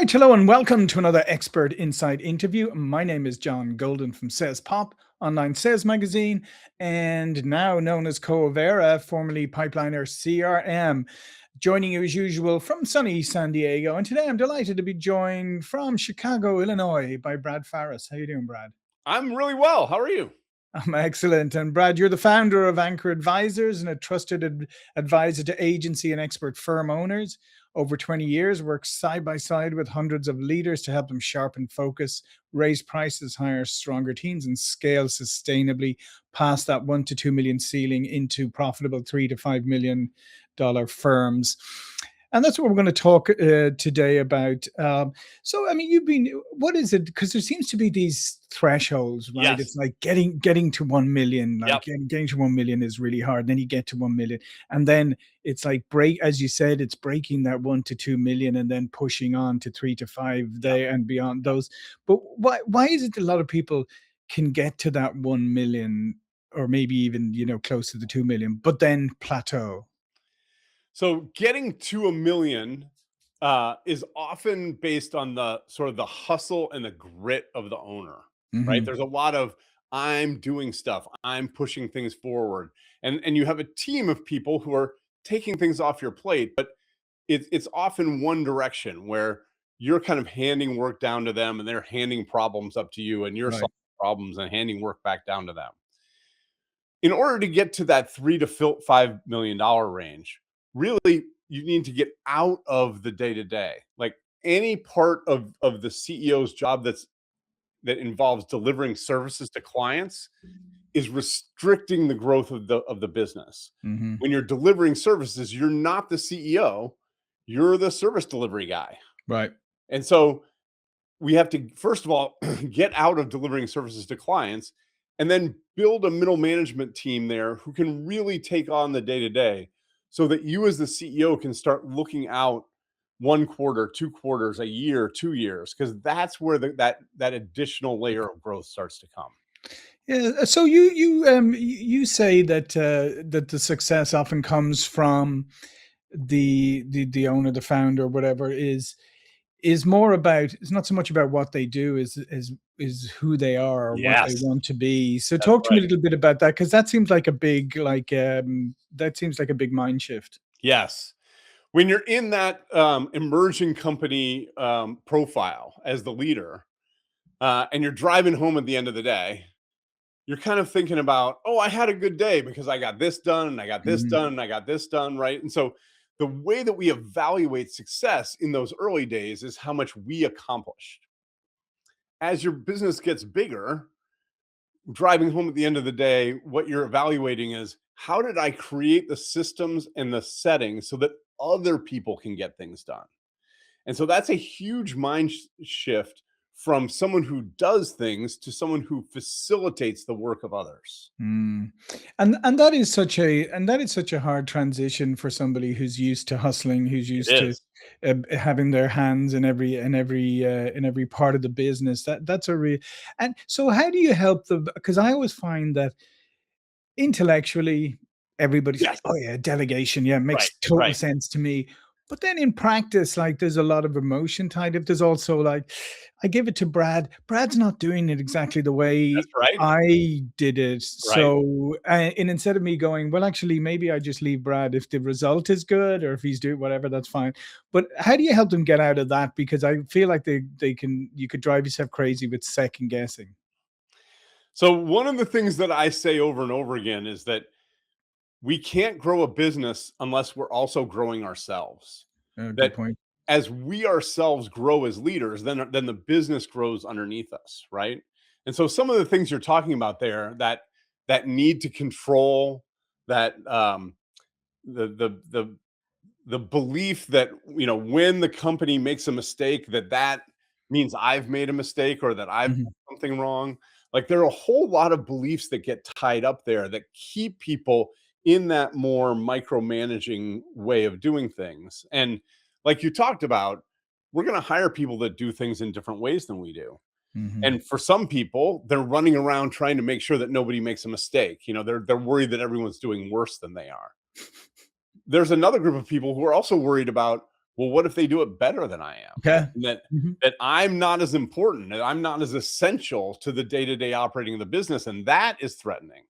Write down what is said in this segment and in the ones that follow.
right, hello, and welcome to another Expert Insight interview. My name is John Golden from SalesPOP, online sales magazine, and now known as Coavera, formerly Pipeliner CRM. Joining you as usual from sunny San Diego, and today I'm delighted to be joined from Chicago, Illinois, by Brad Farris. How you doing, Brad? I'm really well. How are you? I'm excellent. And Brad, you're the founder of Anchor Advisors and a trusted advisor to agency and expert firm owners. Over 20 years, works side by side with hundreds of leaders to help them sharpen focus, raise prices, hire stronger teams, and scale sustainably past that 1 to 2 million ceiling into profitable $3 to $5 million firms. And that's what we're going to talk today about. So, I mean, what is it? Because there seems to be these thresholds, right? Yes. It's like getting to 1 million, Yep. getting to 1 million is really hard. Then you get to 1 million. And then it's like as you said, it's breaking that 1 to 2 million and then pushing on to 3 to 5 there and beyond those. But why is it a lot of people can get to that 1 million or maybe even, close to the 2 million, but then plateau? So getting to a million is often based on the sort of the hustle and the grit of the owner, right? Mhm. There's a lot of I'm doing stuff, I'm pushing things forward, and you have a team of people who are taking things off your plate, but it's often one direction where you're kind of handing work down to them, and they're handing problems up to you, and you're Right. solving problems and handing work back down to them. In order to get to that $3 to $5 million range, really you need to get out of the day to day. Like any part of the CEO's job that involves delivering services to clients is restricting the growth of the business. Mhm. When you're delivering services, you're not the CEO, you're the service delivery guy. Right. And so we have to first of all get out of delivering services to clients and then build a middle management team there who can really take on the day to day so that you as the CEO can start looking out 1 quarter, 2 quarters, a year, 2 years, because that's where that additional layer of growth starts to come. Yeah. So you say that that the success often comes from the owner, the founder, whatever is more about. It's not so much about what they do, is who they are or what they Yes, want to be. So that's talk to me right. a little bit about that, because that seems like a big that seems like a big mind shift. Yes. When you're in that emerging company profile as the leader, and you're driving home at the end of the day, you're kind of thinking about, oh, I had a good day because I got this done and I got this Mhm. done and I got this done, right? And so the way that we evaluate success in those early days is how much we accomplished. As your business gets bigger, driving home at the end of the day, what you're evaluating is how did I create the systems and the settings so that other people can get things done? And so that's a huge shift from someone who does things to someone who facilitates the work of others. Mm. And that is such a hard transition for somebody who's used to hustling, who's It used to is. having their hands in every part of the business. That's a real. And so, how do you help them? Because I always find that intellectually, everybody's like, Yes. "Oh yeah, delegation, yeah, Right. makes total Right. sense to me." But then in practice, like there's a lot of emotion tied up. There's also like, I give it to Brad. Brad's not doing it exactly the That's way right. I did it. Right. So, and instead of me going, well, actually, maybe I just leave Brad if the result is good or if he's doing whatever, that's fine. But how do you help them get out of that? Because I feel like you could drive yourself crazy with second guessing. So one of the things that I say over and over again is that we can't grow a business unless we're also growing ourselves. Good That point. as we ourselves grow as leaders, then the business grows underneath us, right? And so some of the things you're talking about there, that need to control, that the belief that when the company makes a mistake, that means I've made a mistake or that I've Mhm. done something wrong. Like there are a whole lot of beliefs that get tied up there that keep people in that more micromanaging way of doing things. And like you talked about, we're going to hire people that do things in different ways than we do. Mhm. And for some people, they're running around trying to make sure that nobody makes a mistake. They're worried that everyone's doing worse than they are. There's another group of people who are also worried about, well, what if they do it better than I am? Yeah. And that Mhm. that I'm not as important, that I'm not as essential to the day-to-day operating of the business, and that is threatening.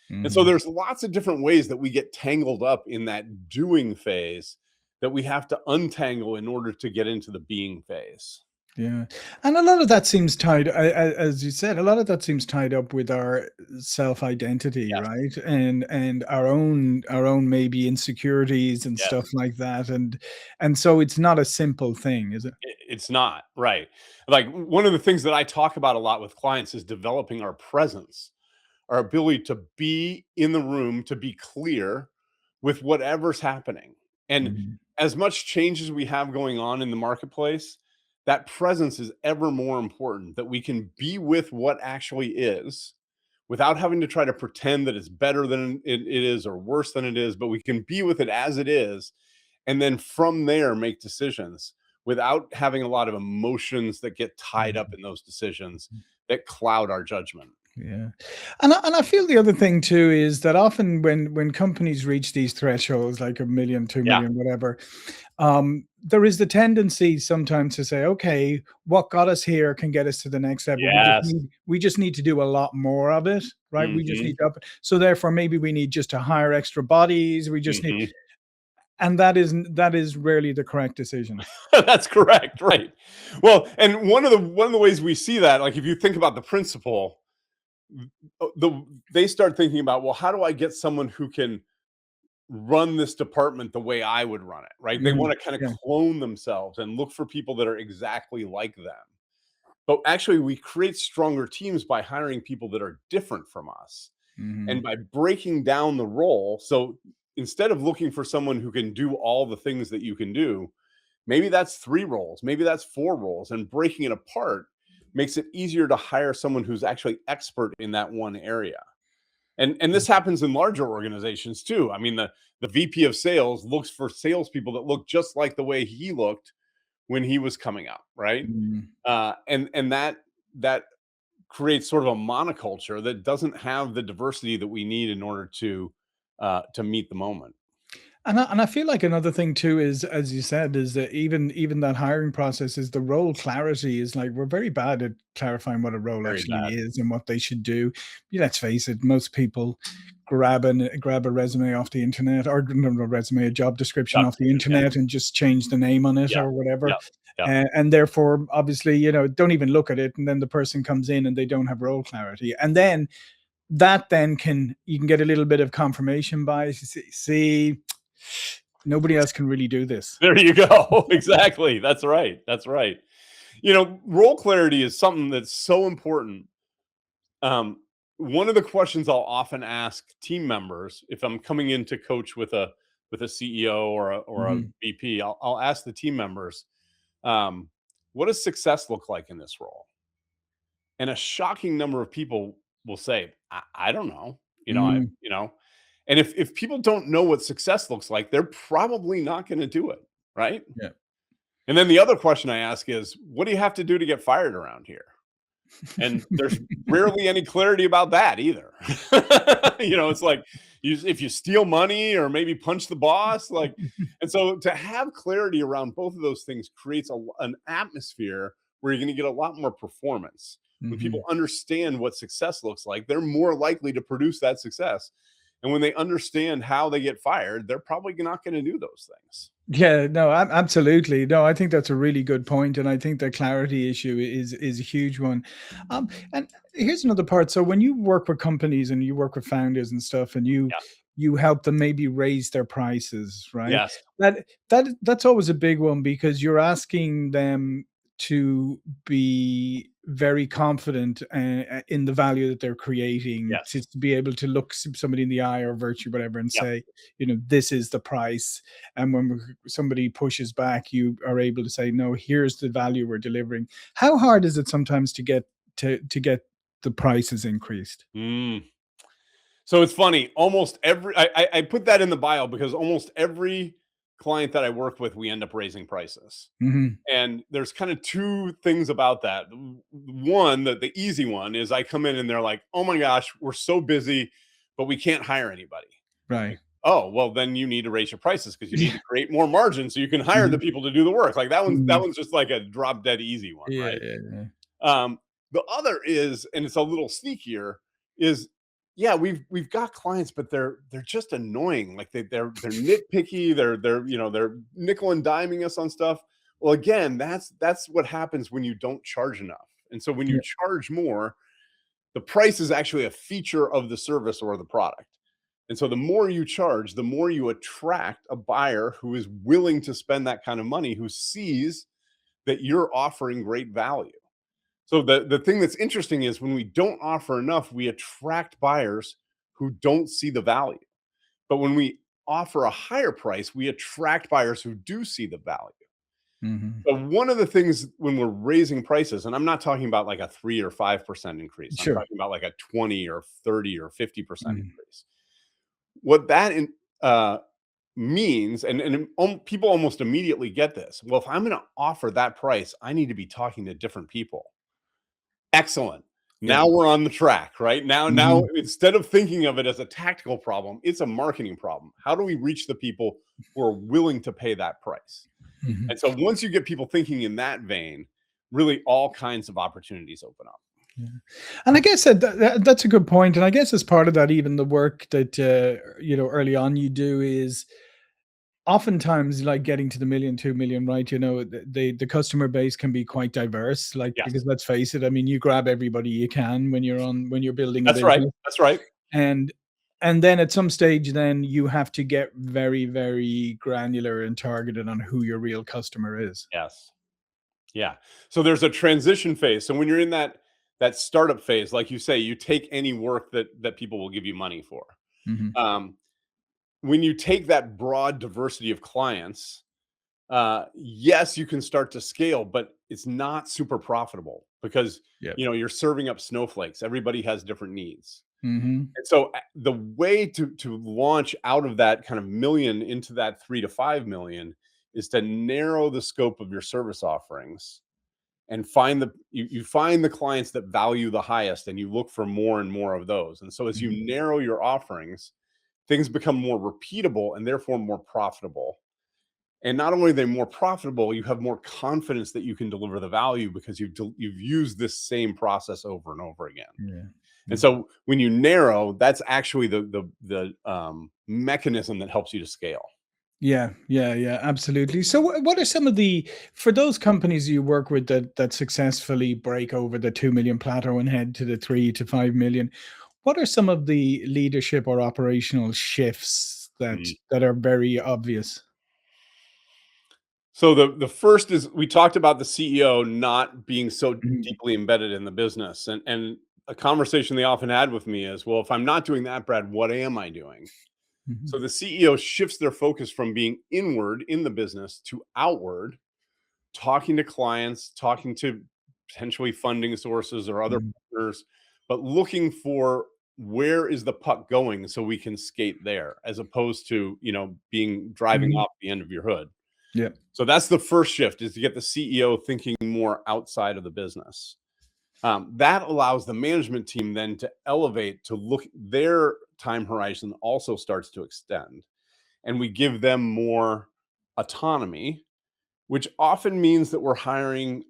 And so Mhm. there's lots of different ways that we get tangled up in that doing phase that we have to untangle in order to get into the being phase. Yeah, and a lot of that seems tied, as you said, a lot of that seems tied up with our self-identity, Yes. right? And our own maybe insecurities and Yes. stuff like that, and so it's not a simple thing, is it? It's not, right. Like, one of the things that I talk about a lot with clients is developing our presence, our ability to be in the room, to be clear with whatever's happening. And Mhm. as much change as we have going on in the marketplace, that presence is ever more important, that we can be with what actually is without having to try to pretend that it's better than it is or worse than it is, but we can be with it as it is. And then from there, make decisions without having a lot of emotions that get tied up Mhm. in those decisions that cloud our judgment. Yeah. And I feel the other thing too is that often when companies reach these thresholds, like 1,000,000, two Yeah. million, whatever, there is the tendency sometimes to say, "Okay, what got us here can get us to the next level. Yes. We just need to do a lot more of it, right? We just Mhm. need to up so therefore maybe we need just to hire extra bodies. We just need." Mhm. And that is rarely the correct decision. That's correct, right. Well, and one of the ways we see that, like, if you think about the principle, they start thinking about, well, how do I get someone who can run this department the way I would run it, right? They Mhm. want to kind of Yeah. clone themselves and look for people that are exactly like them. But actually, we create stronger teams by hiring people that are different from us and Mhm. by breaking down the role. So instead of looking for someone who can do all the things that you can do, maybe that's 3 roles, maybe that's 4 roles, and breaking it apart makes it easier to hire someone who's actually expert in that one area. And this happens in larger organizations too. I mean, the VP of sales looks for salespeople that look just like the way he looked when he was coming up, right? Mhm. And that creates sort of a monoculture that doesn't have the diversity that we need in order to meet the moment. And I feel like another thing too is, as you said, is that even that hiring process is the role clarity is like we're very bad at clarifying what a role Very actually bad. is and what they should do. Yeah, let's face it, most people grab a resume off the internet or no, resume, a job description Job off the description, yeah. internet and just change the name on it Yeah. or whatever. Yeah. Yeah. And therefore, obviously, don't even look at it. And then the person comes in and they don't have role clarity. And then that then can you can get a little bit of confirmation bias. See, nobody else can really do this. There you go. Exactly. That's right. That's right. Role clarity is something that's so important. Um, One of the questions I'll often ask team members if I'm coming in to coach with a CEO or a Mhm, VP, I'll ask the team members, um, what does success look like in this role? And a shocking number of people will say, I don't know. mm, And if people don't know what success looks like, they're probably not going to do it. Right. yeah. And then the other question I ask is, what do you have to do to get fired around here? And there's rarely any clarity about that either. It's like if you steal money or maybe punch the boss, like, and so to have clarity around both of those things creates an atmosphere where you're going to get a lot more performance. When people Mhm. understand what success looks like, they're more likely to produce that success. And when they understand how they get fired, they're probably not going to do those things. Yeah, no, absolutely. No, I think that's a really good point, and I think the clarity issue is a huge one. And here's another part. So when you work with companies and you work with founders and stuff, and you Yeah. you help them maybe raise their prices, right? Yes. That's always a big one because you're asking them to be very confident in the value that they're creating, to Yes. be able to look somebody in the eye or virtue, whatever, and Yep. say, this is the price. And when somebody pushes back, you are able to say, no, here's the value we're delivering. How hard is it sometimes to get the prices increased? Mm. So it's funny. Almost every I put that in the bio because almost every client that I work with, we end up raising prices. Hmm. And there's kind of two things about that. One, the easy one is I come in and they're like, "Oh my gosh, we're so busy, but we can't hire anybody." Right. Like, oh, well, then you need to raise your prices because you need Yeah. to create more margin so you can hire the Mhm. people to do the work. Like that Mhm. one's just like a drop dead easy one, Yeah, right? yeah, yeah. The other is, and it's a little sneakier, is yeah, we've got clients, but they're just annoying. Like they're nitpicky. They're nickel and diming us on stuff. Well, again, that's what happens when you don't charge enough. And so when you Yeah. charge more, the price is actually a feature of the service or the product. And so the more you charge, the more you attract a buyer who is willing to spend that kind of money, who sees that you're offering great value. So the thing that's interesting is when we don't offer enough, we attract buyers who don't see the value. But when we offer a higher price, we attract buyers who do see the value. Mhm. So one of the things when we're raising prices, and I'm not talking about like a 3 or 5% increase, I'm Sure. talking about like a 20 or 30 or 50% Mhm. increase. What that uh, means, and people almost immediately get this. Well, if I'm going to offer that price, I need to be talking to different people. Excellent. Yeah. Now we're on the track, right? Now Mhm. instead of thinking of it as a tactical problem, it's a marketing problem. How do we reach the people who are willing to pay that price? Mhm. And so once you get people thinking in that vein, really all kinds of opportunities open up. Yeah. And I guess that's a good point. And I guess as part of that, even the work that early on you do is oftentimes like getting to the million, 2 million, right? The customer base can be quite diverse, like because Yes. let's face it, I mean, you grab everybody you can when you're building a That's right. business. That's right. And and then at some stage, then you have to get very, very granular and targeted on who your real customer is. Yes. Yeah. So there's a transition phase. So when you're in that startup phase, like you say, you take any work that people will give you money for. Mhm. Um, when you take that broad diversity of clients, yes, you can start to scale, but it's not super profitable because Yeah. you're serving up snowflakes. Everybody has different needs. Mhm. And so the way to launch out of that kind of million into that 3 to 5 million is to narrow the scope of your service offerings and you find the clients that value the highest and you look for more and more of those. And so as Mhm. you narrow your offerings, things become more repeatable and therefore more profitable. And not only are they more profitable, you have more confidence that you can deliver the value because you've used this same process over and over again. Yeah. And Yeah. so when you narrow, that's actually the mechanism that helps you to scale. Yeah, yeah, yeah, absolutely. So, what are some of the for those companies you work with that successfully break over the 2 million plateau and head to the 3 to 5 million? What are some of the leadership or operational shifts Mm. that are very obvious? So the first is we talked about the CEO not being so Mhm. deeply embedded in the business, and a conversation they often had with me is, well, if I'm not doing that, Brad, what am I doing? Mhm. So the CEO shifts their focus from being inward in the business to outward, talking to clients, talking to potentially funding sources or other Mhm. partners, but looking for where is the puck going so we can skate there as opposed to, being driving Mhm. off the end of your hood. Yeah. So that's the first shift is to get the CEO thinking more outside of the business. That allows the management team then to elevate to look their time horizon also starts to extend and we give them more autonomy, which often means that we're hiring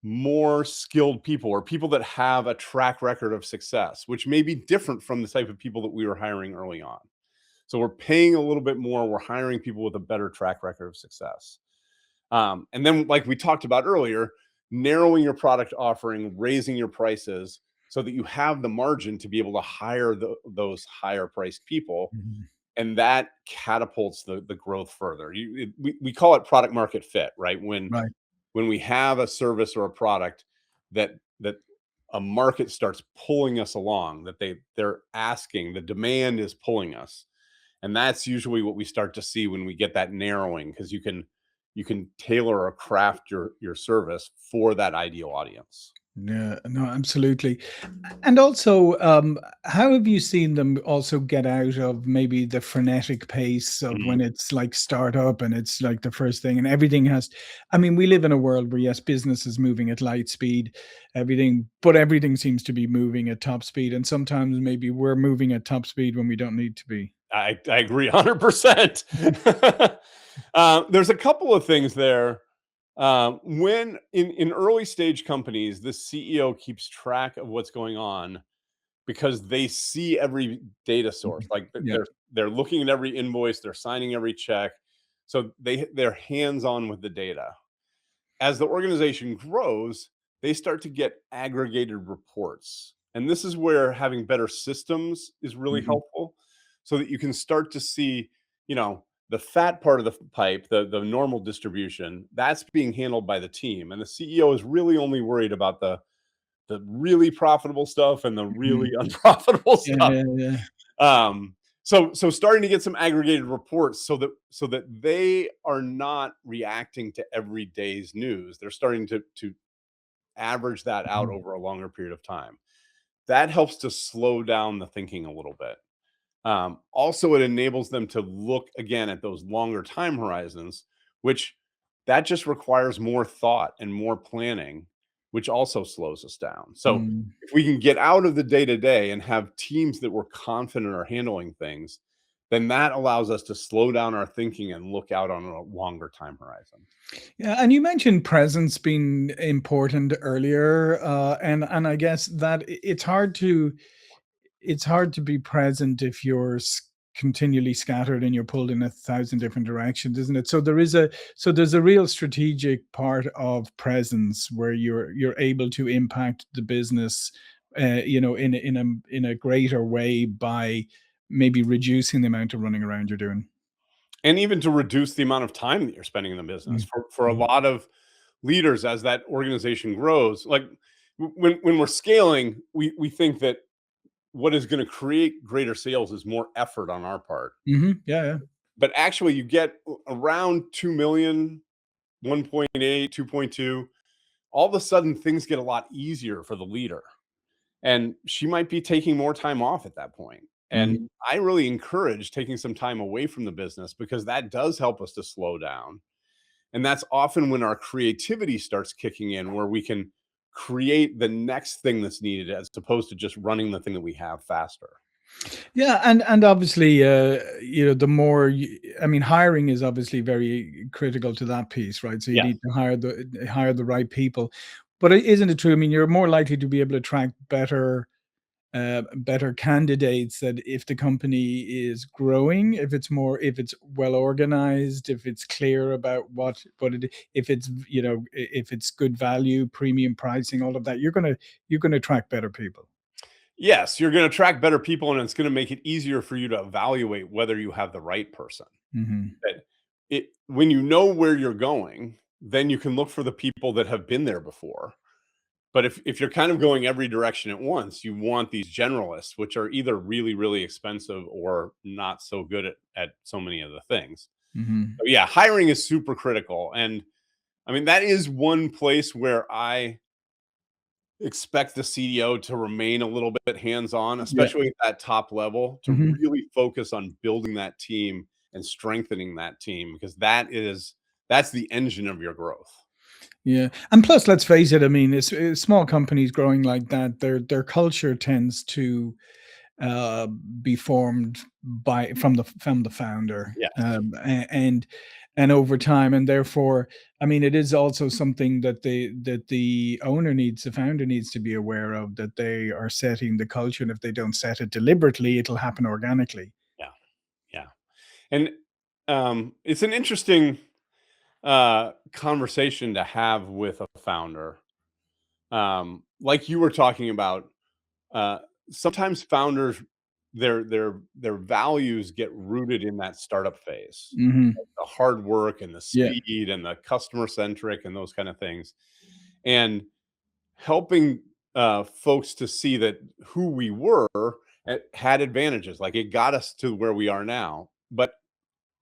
more skilled people or people that have a track record of success, which may be different from the type of people that we were hiring early on. So we're paying a little bit more. We're hiring people with a better track record of success. And then, like we talked about earlier, narrowing your product offering, raising your prices so that you have the margin to be able to hire those higher priced people. Mhm. And that catapults the growth further. We call it product market fit, right? Right. When we have a service or a product that a market starts pulling us along, that they're asking, the demand is pulling us, and that's usually what we start to see when we get that narrowing because you can tailor or craft your service for that ideal audience. Yeah, no, absolutely. And also, how have you seen them also get out of maybe the frenetic pace of Mhm. when it's like startup and it's like the first thing and everything has, I mean, we live in a world where yes, business is moving at light speed, but everything seems to be moving at top speed. And sometimes maybe we're moving at top speed when we don't need to be. I agree 100%. There's a couple of things there. When in early stage companies, the CEO keeps track of what's going on because they see every data source. Like Yeah. they're looking at every invoice, they're signing every check, so they're hands on with the data. As the organization grows, they start to get aggregated reports. And this is where having better systems is really Mhm. helpful so that you can start to see, the fat part of the pipe, the normal distribution, that's being handled by the team. And the CEO is really only worried about the really profitable stuff and the really Mhm. unprofitable Yeah, stuff. yeah, yeah. Um, so starting to get some aggregated reports so that they are not reacting to every day's news. They're starting to average that out Mhm. over a longer period of time. That helps to slow down the thinking a little bit. Also, it enables them to look again at those longer time horizons, which that just requires more thought and more planning, which also slows us down. So, Mm. if we can get out of the day to day and have teams that we're confident are handling things, then that allows us to slow down our thinking and look out on a longer time horizon. Yeah, and you mentioned presence being important earlier, and I guess that it's hard to be present if you're continually scattered and you're pulled in 1,000 different directions, isn't it? So there's a real strategic part of presence where you're able to impact the business, in a greater way by maybe reducing the amount of running around you're doing. And even to reduce the amount of time that you're spending in the business Mm, for a mhm, lot of leaders as that organization grows. Like when we're scaling, we think that what is going to create greater sales is more effort on our part. mhm, yeah, yeah. But actually, you get around 2 million, 1.8, 2.2. All of a sudden, things get a lot easier for the leader. And she might be taking more time off at that point. And Mhm. I really encourage taking some time away from the business because that does help us to slow down. And that's often when our creativity starts kicking in, where we can create the next thing that's needed as opposed to just running the thing that we have faster. Yeah, and obviously, the more I mean, hiring is obviously very critical to that piece, right? So you Yes. need to hire the right people. But isn't it true? I mean, you're more likely to be able to attract better candidates that if the company is growing, if it's well organized, if it's clear about if it's if it's good value, premium pricing, all of that, you're gonna attract better people. Yes, you're going to attract better people and it's going to make it easier for you to evaluate whether you have the right person. Hmm. That when you know where you're going, then you can look for the people that have been there before. But if you're kind of going every direction at once, you want these generalists, which are either really, really expensive or not so good at so many of the things. Hmm. So yeah, hiring is super critical. And I mean, that is one place where I expect the CDO to remain a little bit hands-on, Yeah. especially at that top level, to Hmm. really focus on building that team and strengthening that team because that's the engine of your growth. Yeah, and plus, let's face it. I mean, it's small companies growing like that. Their culture tends to uh, be formed by from the founder, Yes. and over time, and therefore, I mean, it is also something that the founder needs to be aware of, that they are setting the culture, and if they don't set it deliberately, it'll happen organically. Yeah. Yeah. And it's an interesting conversation to have with a founder. Like you were talking about, uh, sometimes founders their values get rooted in that startup phase, Hmm. the hard work and the Yeah. speed and the customer centric and those kind of things, and helping folks to see that who we were had advantages. Like it got us to where we are now, but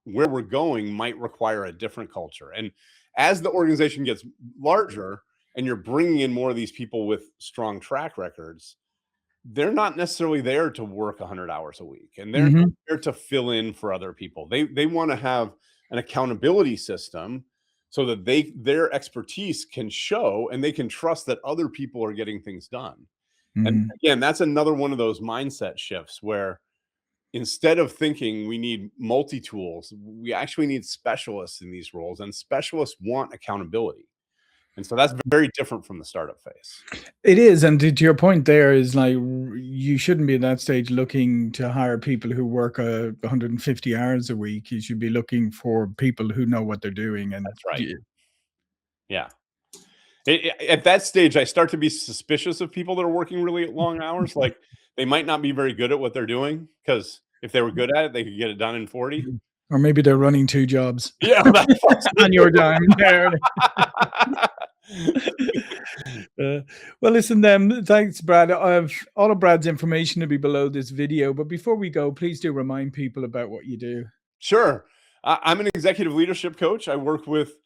where we're going might require a different culture. And as the organization gets larger and you're bringing in more of these people with strong track records, they're not necessarily there to work 100 hours a week and they're not Hmm. there to fill in for other people. They want to have an accountability system so that their expertise can show and they can trust that other people are getting things done. And Hmm. again, that's another one of those mindset shifts where instead of thinking we need multi-tools, we actually need specialists in these roles, and specialists want accountability. And so that's very different from the startup phase. It is, and to your point there is like you shouldn't be at that stage looking to hire people who work 150 hours a week. You should be looking for people who know what they're doing. And That's right. Yeah. At that stage, I start to be suspicious of people that are working really long hours. Like they might not be very good at what they're doing, because if they were good at it, they could get it done in 40. Or maybe they're running 2 jobs. Yeah, that's on your dime there. Well, listen, thanks, Brad. All of Brad's information will be below this video. But before we go, please do remind people about what you do. Sure. I'm an executive leadership coach. I work with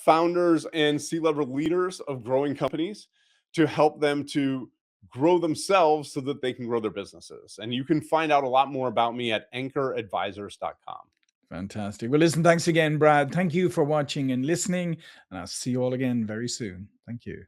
founders and C-level leaders of growing companies to help them to grow themselves so that they can grow their businesses. And you can find out a lot more about me at anchoradvisors.com. Fantastic. Well, listen, thanks again, Brad. Thank you for watching and listening. And I'll see you all again very soon. Thank you.